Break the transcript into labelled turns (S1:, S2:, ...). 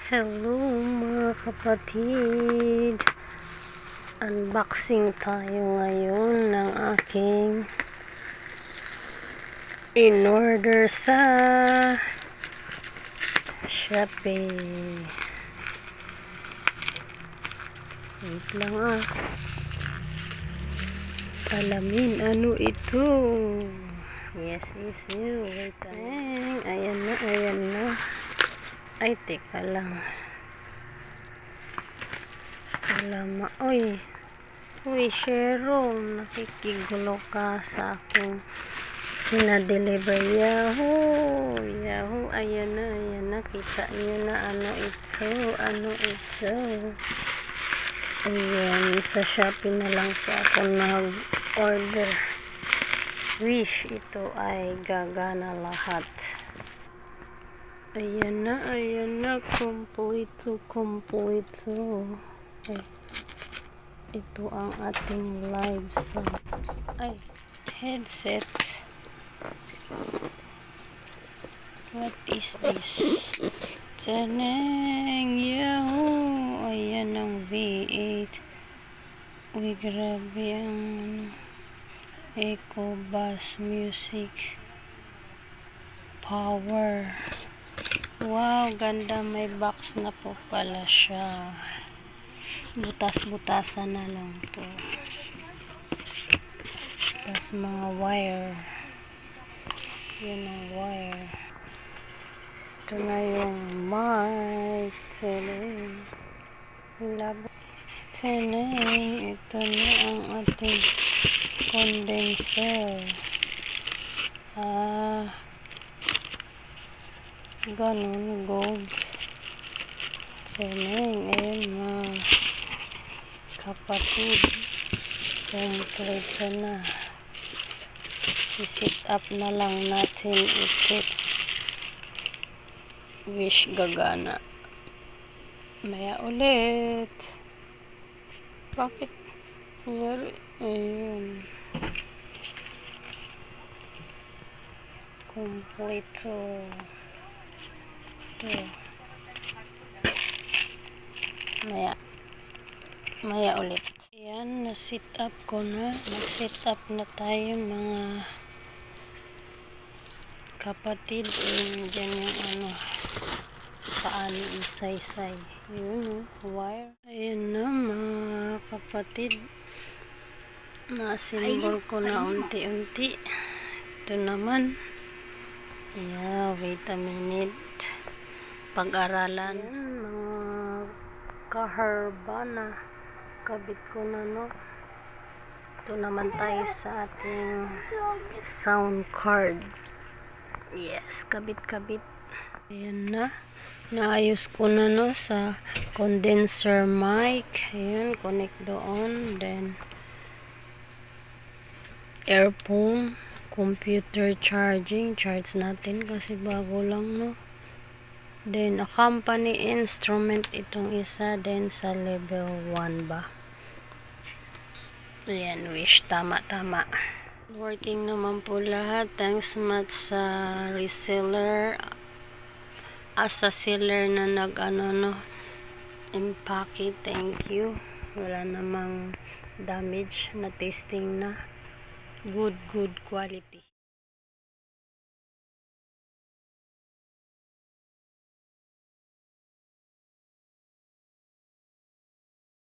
S1: Hello mga kapatid, unboxing tayo ngayon ng aking in-order sa Shopee. Wait lang alamin ano ito. Yes, wait lang. Ayan na. Ay, teka lang. Wala Uy, Sharon, nakikigulo ka sa aking sinadeliver. Yahoo! Ayan na. Kita niyo na ano ito. Ayan, sa Shopee na lang po ako nag-order. Wish, ito ay gagana lahat. Ayan na, kompleto. Ay, ito ang ating live sa headset. What is this? Taneng, yahoo! Ayan ang V8. Uy, grabe ang Echo Bass Music Power. Wow, ganda. May box na po pala siya. Butas-butasan na lang to. Tapos mga wire. Yan ang wire. Ito na yung mic. Teneng. Ito na ang ating condenser. Ganun, gold. Teneng. Ayun mga kapatid. Complete na. Sisit up na lang natin it's wish gagana. Maya ulit. Bakit? Ayun. Kompleto. Ito. Maya ulit. Ayan, na-sit up ko na. Nag-sit up na tayo mga kapatid. Diyan yung paano isaysay. Yun, wire. Ayan na mga kapatid. Na-assemble ko na unti-unti. Ito naman. Wait a minute. Pag-aralan. Mga kaharbana. Kabit ko na, no? Ito naman tayo sa ating sound card. Yes, kabit. Ayan na. Naayos ko na, no, sa condenser mic. Ayan, connect doon. Then, earphone, computer charging. Charge natin kasi bago lang, no? Then, accompany instrument itong isa. Then, sa level 1 ba? Ayan, wish. Tama. Working naman po lahat. Thanks much sa reseller. Sa seller na impake. Thank you. Wala namang damage na testing na. Good quality.